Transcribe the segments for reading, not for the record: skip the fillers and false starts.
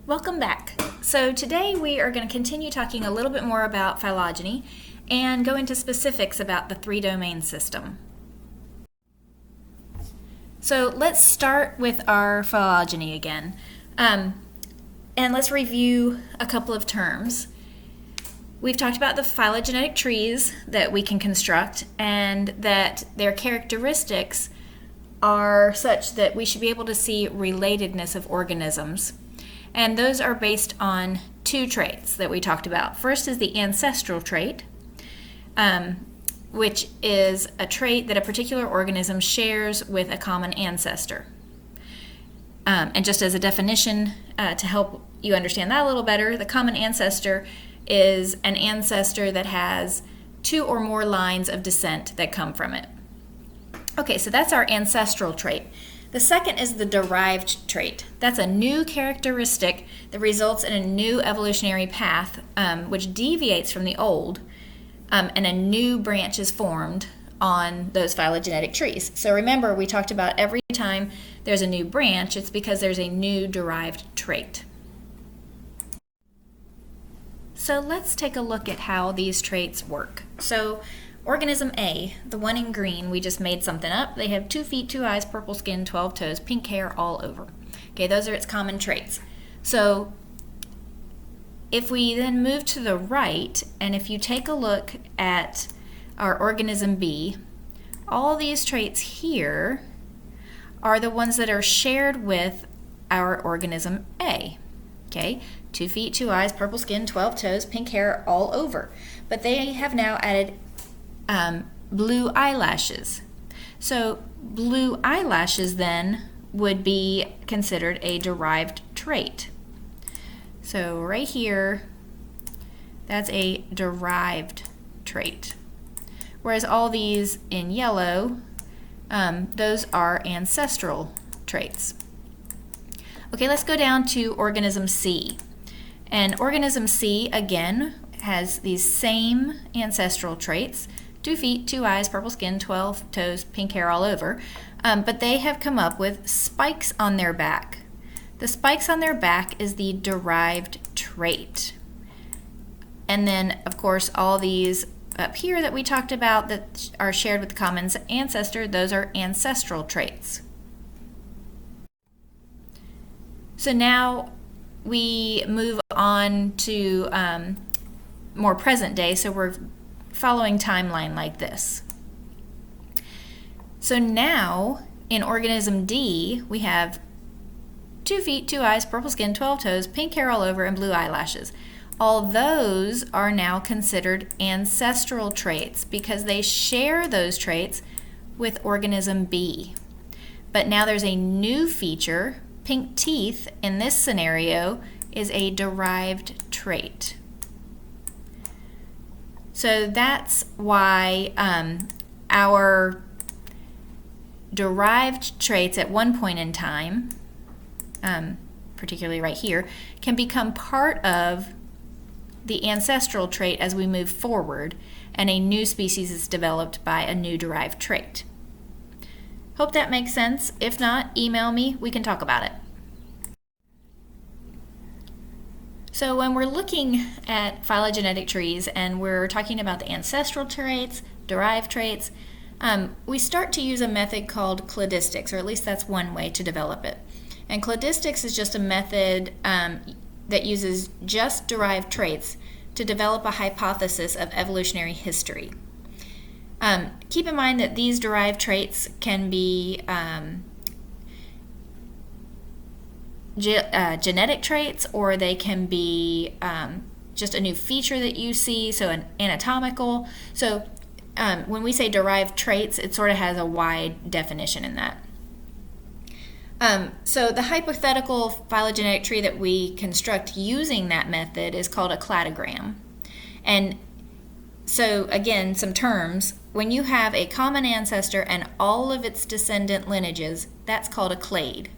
Welcome back. So today we are going to continue talking a little bit more about phylogeny and go into specifics about the three-domain system. So let's start with our phylogeny again. And let's review a couple of terms. We've talked about the phylogenetic trees that we can construct and that their characteristics are such that we should be able to see relatedness of organisms. And those are based on two traits that we talked about. First is the ancestral trait, which is a trait that a particular organism shares with a common ancestor. And just as a definition to help you understand that a little better, the common ancestor is an ancestor that has two or more lines of descent that come from it. Okay, so that's our ancestral trait. The second is the derived trait. That's a new characteristic that results in a new evolutionary path, which deviates from the old, and a new branch is formed on those phylogenetic trees. So remember, we talked about every time there's a new branch, it's because there's a new derived trait. So let's take a look at how these traits work. So organism A, the one in green, we just made something up. They have 2 feet, 2 eyes, purple skin, 12 toes, pink hair all over. Okay, those are its common traits. So if we then move to the right, and if you take a look at our organism B, all these traits here are the ones that are shared with our organism A. Okay, 2 feet, 2 eyes, purple skin, 12 toes, pink hair all over. But they have now added blue eyelashes. So blue eyelashes then would be considered a derived trait. So right here, that's a derived trait. Whereas all these in yellow, those are ancestral traits. Okay, let's go down to organism C. And organism C, again, has these same ancestral traits. 2 feet, 2 eyes, purple skin, 12 toes, pink hair all over. But they have come up with spikes on their back. The spikes on their back is the derived trait. And then, of course, all these up here that we talked about that are shared with the common ancestor, those are ancestral traits. So now we move on to more present day, so we're following timeline like this. So now in organism D, we have 2 feet, 2 eyes, purple skin, 12 toes, pink hair all over, and blue eyelashes. All those are now considered ancestral traits because they share those traits with organism B. But now there's a new feature. Pink teeth in this scenario is a derived trait. So that's why our derived traits at one point in time, particularly right here, can become part of the ancestral trait as we move forward, and a new species is developed by a new derived trait. Hope that makes sense. If not, email me. We can talk about it. So when we're looking at phylogenetic trees and we're talking about the ancestral traits, derived traits, we start to use a method called cladistics, or at least that's one way to develop it. And cladistics is just a method that uses just derived traits to develop a hypothesis of evolutionary history. Keep in mind that these derived traits can be genetic traits, or they can be just a new feature that you see, so an anatomical. So when we say derived traits, it sort of has a wide definition in that. So the hypothetical phylogenetic tree that we construct using that method is called a cladogram. And so again, some terms. When you have a common ancestor and all of its descendant lineages, that's called a clade.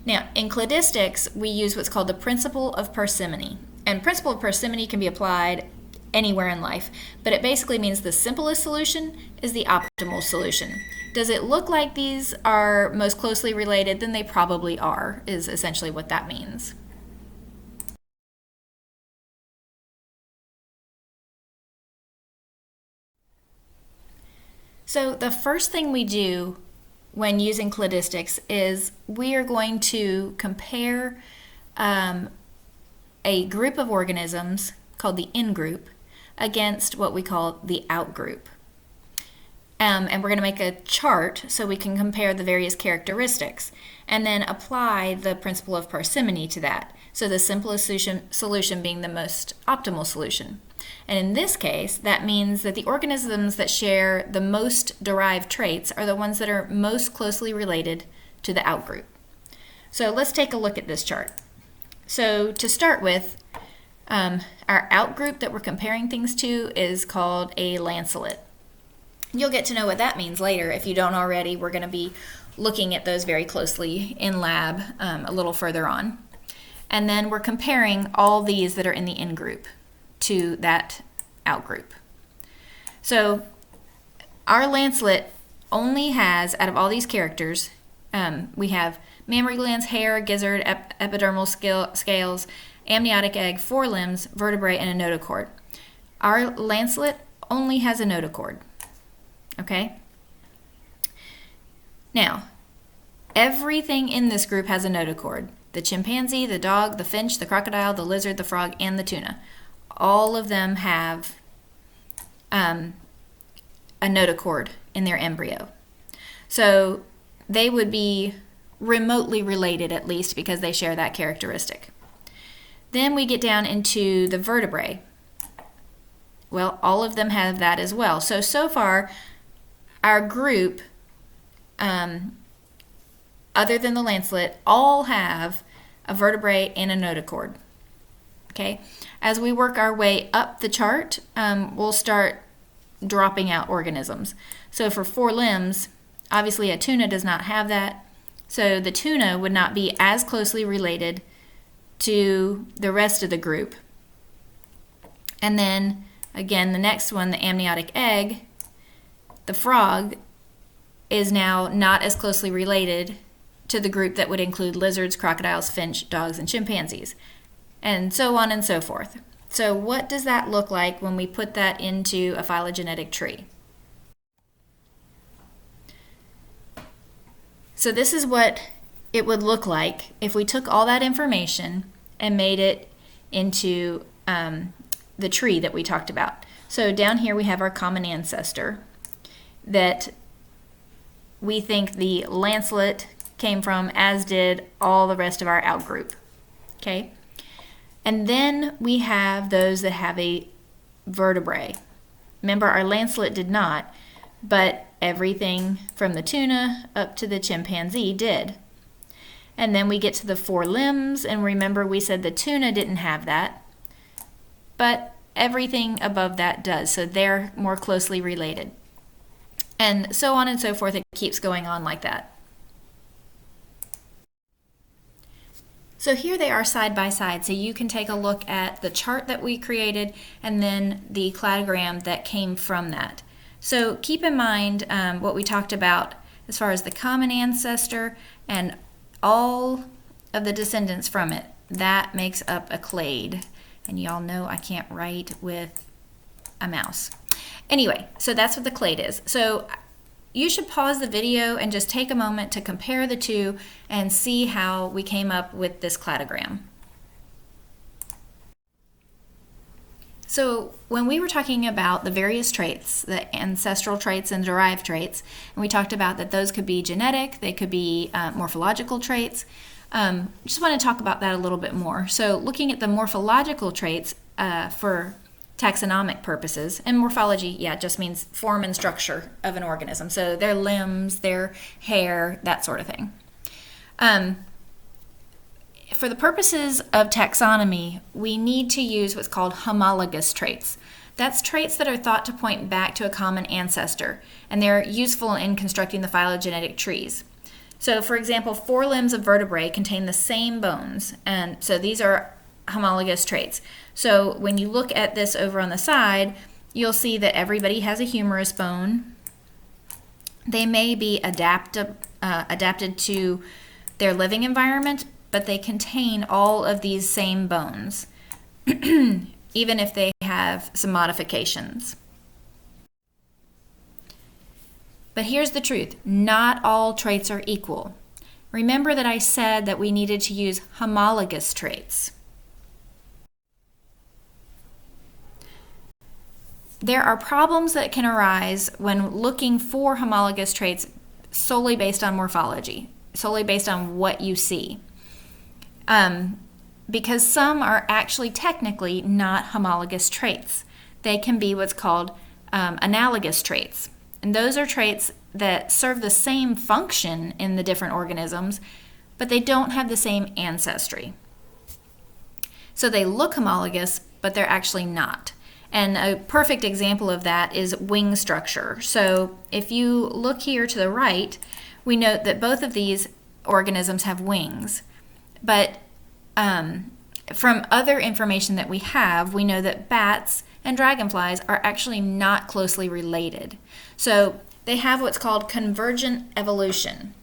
Now, in cladistics, we use what's called the principle of parsimony. And principle of parsimony can be applied anywhere in life, but it basically means the simplest solution is the optimal solution. Does it look like these are most closely related? Then they probably are, is essentially what that means. So the first thing we do when using cladistics is we are going to compare a group of organisms called the in-group against what we call the out-group. And we're going to make a chart so we can compare the various characteristics and then apply the principle of parsimony to that. So the simplest solution being the most optimal solution. And in this case, that means that the organisms that share the most derived traits are the ones that are most closely related to the outgroup. So let's take a look at this chart. So to start with, our outgroup that we're comparing things to is called a lancelet. You'll get to know what that means later. If you don't already, we're going to be looking at those very closely in lab a little further on. And then we're comparing all these that are in the in-group to that outgroup. So our lancelet only has, out of all these characters, we have mammary glands, hair, gizzard, epidermal scales, amniotic egg, forelimbs, vertebrae, and a notochord. Our lancelet only has a notochord. Okay? Now, everything in this group has a notochord. The chimpanzee, the dog, the finch, the crocodile, the lizard, the frog, and the tuna. All of them have a notochord in their embryo. So they would be remotely related, at least, because they share that characteristic. Then we get down into the vertebrae. Well, all of them have that as well. So far, our group, other than the lancelet, all have a vertebrae and a notochord. Okay? As we work our way up the chart, we'll start dropping out organisms. So for forelimbs, obviously a tuna does not have that. So the tuna would not be as closely related to the rest of the group. And then, again, the next one, the amniotic egg, the frog is now not as closely related to the group that would include lizards, crocodiles, finch, dogs, and chimpanzees, and so on and so forth. So what does that look like when we put that into a phylogenetic tree? So this is what it would look like if we took all that information and made it into the tree that we talked about. So down here we have our common ancestor that we think the lancelet came from, as did all the rest of our outgroup. Okay? And then we have those that have a vertebrae. Remember, our lancelet did not, but everything from the tuna up to the chimpanzee did. And then we get to the forelimbs, and remember we said the tuna didn't have that, but everything above that does, so they're more closely related. And so on and so forth, it keeps going on like that. So here they are side by side, so you can take a look at the chart that we created and then the cladogram that came from that. So keep in mind what we talked about as far as the common ancestor and all of the descendants from it. That makes up a clade. And y'all know I can't write with a mouse. Anyway, so that's what the clade is. So you should pause the video and just take a moment to compare the two and see how we came up with this cladogram. So when we were talking about the various traits, the ancestral traits and derived traits, and we talked about that those could be genetic, they could be morphological traits, just want to talk about that a little bit more. So looking at the morphological traits for taxonomic purposes, and morphology, yeah, just means form and structure of an organism. So their limbs, their hair, that sort of thing. For the purposes of taxonomy, we need to use what's called homologous traits. That's traits that are thought to point back to a common ancestor, and they're useful in constructing the phylogenetic trees. So, for example, forelimbs of vertebrae contain the same bones, and so these are homologous traits. So when you look at this over on the side, you'll see that everybody has a humerus bone. They may be adapted to their living environment, but they contain all of these same bones, even if they have some modifications. But here's the truth. Not all traits are equal. Remember that I said that we needed to use homologous traits. There are problems that can arise when looking for homologous traits solely based on morphology, solely based on what you see. Because some are actually technically not homologous traits. They can be what's called analogous traits. And those are traits that serve the same function in the different organisms, but they don't have the same ancestry. So they look homologous, but they're actually not. And a perfect example of that is wing structure. So if you look here to the right, we note that both of these organisms have wings. But from other information that we have, we know that bats and dragonflies are actually not closely related. So they have what's called convergent evolution.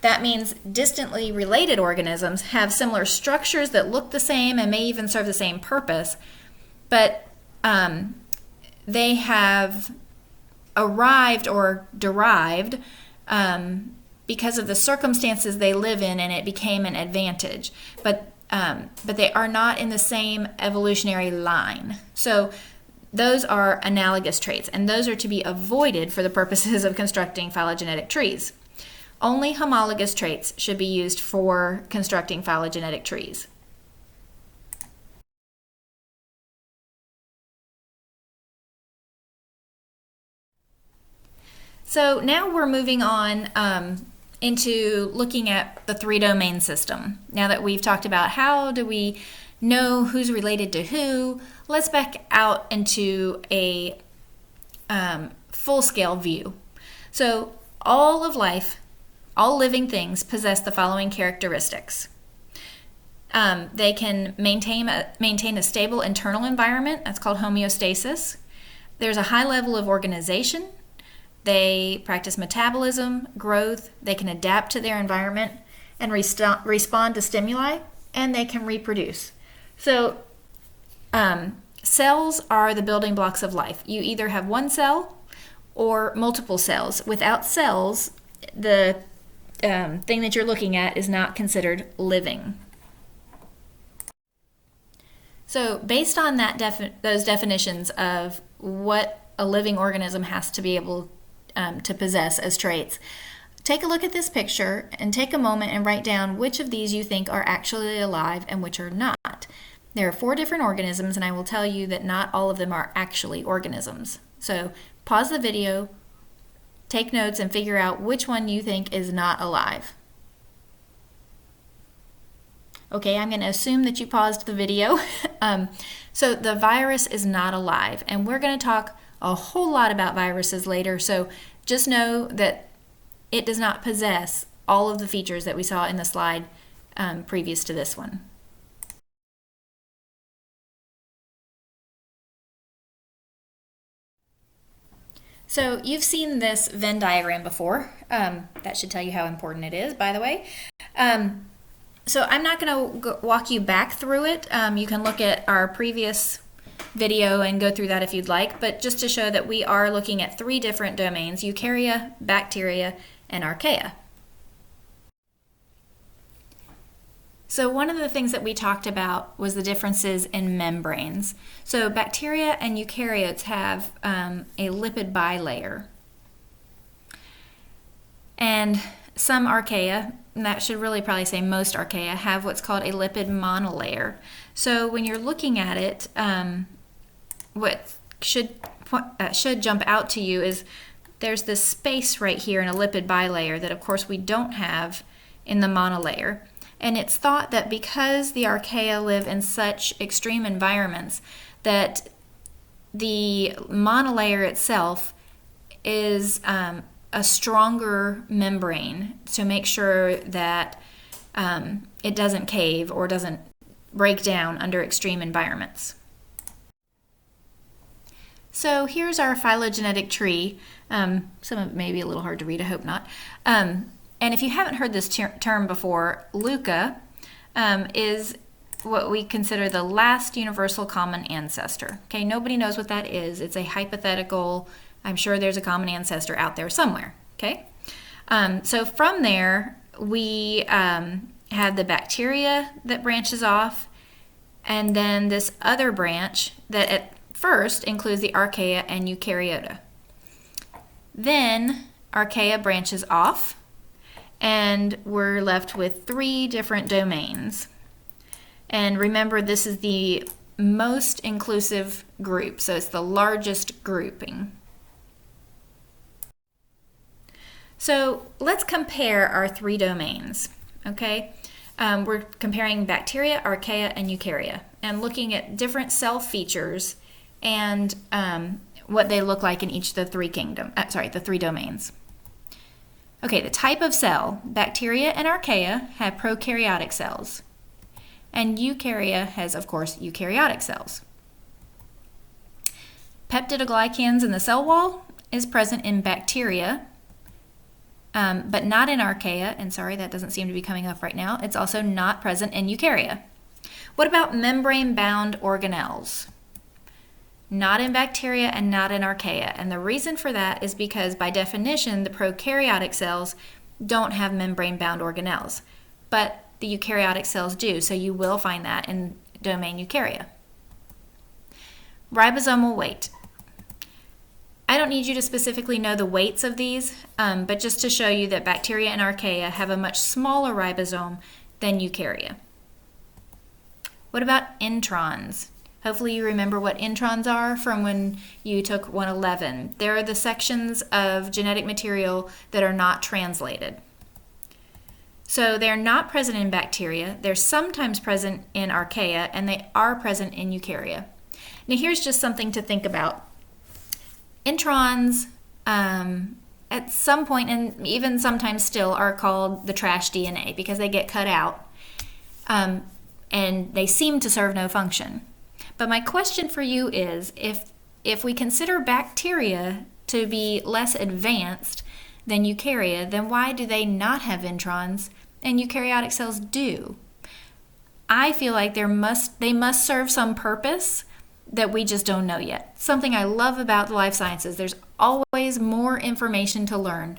That means distantly related organisms have similar structures that look the same and may even serve the same purpose, but they have arrived or derived because of the circumstances they live in, and it became an advantage. But they are not in the same evolutionary line. So those are analogous traits, and those are to be avoided for the purposes of constructing phylogenetic trees. Only homologous traits should be used for constructing phylogenetic trees. So now we're moving on into looking at the three-domain system. Now that we've talked about how do we know who's related to who, let's back out into a full-scale view. So all of life, all living things possess the following characteristics. They can maintain a stable internal environment, that's called homeostasis. There's a high level of organization. They practice metabolism, growth, they can adapt to their environment and respond to stimuli, and they can reproduce. So cells are the building blocks of life. You either have one cell or multiple cells. Without cells, the thing that you're looking at is not considered living. So based on those definitions of what a living organism has to be able to possess as traits, take a look at this picture and take a moment and write down which of these you think are actually alive and which are not. There are 4 different organisms, and I will tell you that not all of them are actually organisms. So pause the video, take notes, and figure out which one you think is not alive. Okay, I'm going to assume that you paused the video. So the virus is not alive, and we're going to talk a whole lot about viruses later, so just know that it does not possess all of the features that we saw in the slide previous to this one. So you've seen this Venn diagram before. That should tell you how important it is, by the way. So I'm not going to walk you back through it. You can look at our previous video and go through that if you'd like, but just to show that we are looking at 3 different domains: eukarya, bacteria, and archaea. So one of the things that we talked about was the differences in membranes. So bacteria and eukaryotes have a lipid bilayer. And some archaea, and that should really probably say most archaea, have what's called a lipid monolayer. So when you're looking at it, what should jump out to you is there's this space right here in a lipid bilayer that of course we don't have in the monolayer. And it's thought that because the archaea live in such extreme environments that the monolayer itself is a stronger membrane to make sure that it doesn't cave or doesn't break down under extreme environments. So here's our phylogenetic tree. Some of it may be a little hard to read, I hope not. And if you haven't heard this term before, LUCA is what we consider the last universal common ancestor. Okay, nobody knows what that is. It's a hypothetical. I'm sure there's a common ancestor out there somewhere. Okay, so from there, we have the bacteria that branches off, and then this other branch that at first includes the archaea and eukaryota. Then archaea branches off, and we're left with 3 different domains. And remember, this is the most inclusive group, so it's the largest grouping. So let's compare our 3 domains, okay? We're comparing bacteria, archaea, and eukarya, and looking at different cell features and what they look like in each of the 3 domains. Okay, the type of cell, bacteria and archaea have prokaryotic cells, and eukarya has, of course, eukaryotic cells. Peptidoglycans in the cell wall is present in bacteria, but not in archaea, and sorry, that doesn't seem to be coming up right now. It's also not present in eukarya. What about membrane-bound organelles? Not in bacteria and not in archaea, and the reason for that is because by definition, the prokaryotic cells don't have membrane-bound organelles, but the eukaryotic cells do, so you will find that in domain eukarya. Ribosomal weight. I don't need you to specifically know the weights of these, but just to show you that bacteria and archaea have a much smaller ribosome than eukarya. What about introns? Hopefully you remember what introns are from when you took 111. They're the sections of genetic material that are not translated. So they're not present in bacteria, they're sometimes present in archaea, and they are present in eukarya. Now here's just something to think about. Introns, at some point, and even sometimes still, are called the trash DNA because they get cut out, and they seem to serve no function. But my question for you is, if we consider bacteria to be less advanced than eukarya, then why do they not have introns and eukaryotic cells do? I feel like they must serve some purpose that we just don't know yet. Something I love about the life sciences, there's always more information to learn.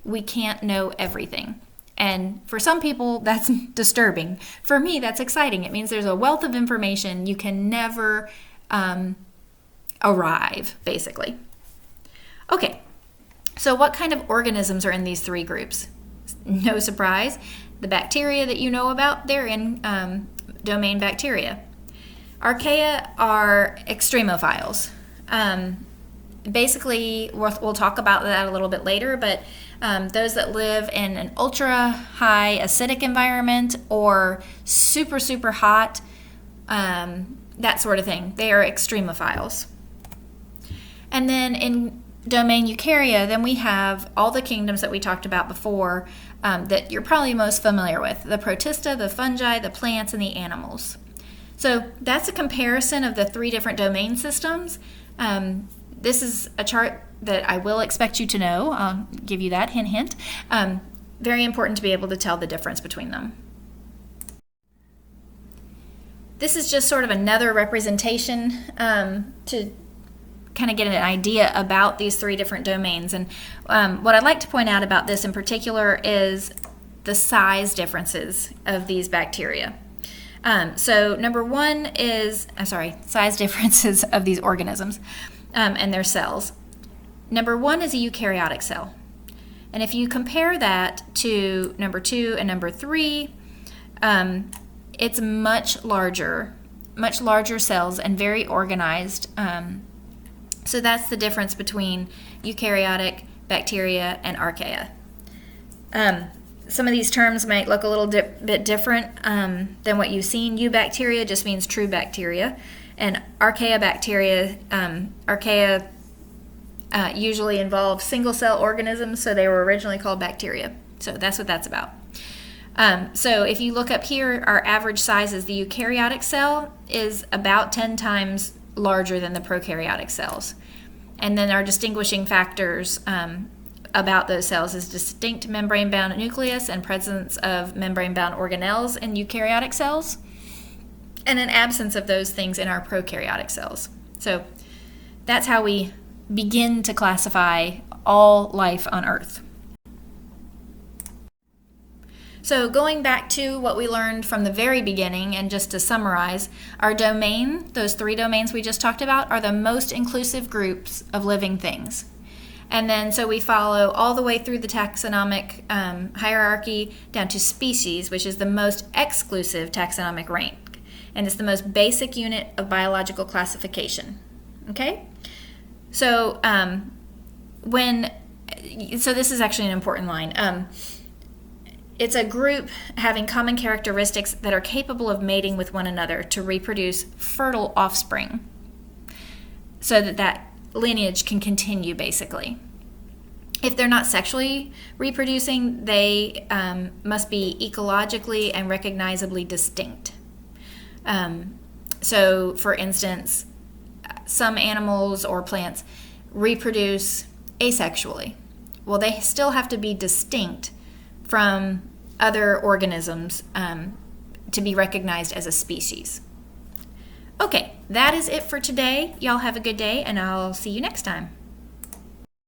We can't know everything. And for some people, that's disturbing. For me, that's exciting. It means there's a wealth of information. You can never arrive, basically. Okay, so what kind of organisms are in these 3 groups? No surprise, the bacteria that you know about, they're in domain bacteria. Archaea are extremophiles. Basically, we'll talk about that a little bit later, but those that live in an ultra high acidic environment or super, super hot, that sort of thing, they are extremophiles. And then in domain eukarya, then we have all the kingdoms that we talked about before that you're probably most familiar with, the protista, the fungi, the plants, and the animals. So that's a comparison of the 3 different domain systems. This is a chart that I will expect you to know. I'll give you that, hint, hint. Very important to be able to tell the difference between them. This is just sort of another representation to kind of get an idea about these 3 different domains. And what I'd like to point out about this in particular is the size differences of these bacteria. So number 1 is, size differences of these organisms and their cells. Number 1 is a eukaryotic cell. And if you compare that to number 2 and number 3, it's much larger cells and very organized. So that's the difference between eukaryotic, bacteria, and archaea. Some of these terms might look a little bit different than what you've seen. Eubacteria just means true bacteria, and archaea usually involve single-cell organisms, so they were originally called bacteria. So that's what that's about. So if you look up here, our average size is the eukaryotic cell is about 10 times larger than the prokaryotic cells. And then our distinguishing factors about those cells is distinct membrane-bound nucleus and presence of membrane-bound organelles in eukaryotic cells, and an absence of those things in our prokaryotic cells. So that's how we begin to classify all life on Earth. So going back to what we learned from the very beginning, and just to summarize, our domain, those 3 domains we just talked about, are the most inclusive groups of living things. And then so we follow all the way through the taxonomic hierarchy down to species, which is the most exclusive taxonomic rank. And it's the most basic unit of biological classification. Okay? So so this is actually an important line. It's a group having common characteristics that are capable of mating with one another to reproduce fertile offspring, so that lineage can continue, basically. If they're not sexually reproducing, they must be ecologically and recognizably distinct. So, for instance, some animals or plants reproduce asexually. Well, they still have to be distinct from other organisms to be recognized as a species. Okay, that is it for today. Y'all have a good day, and I'll see you next time.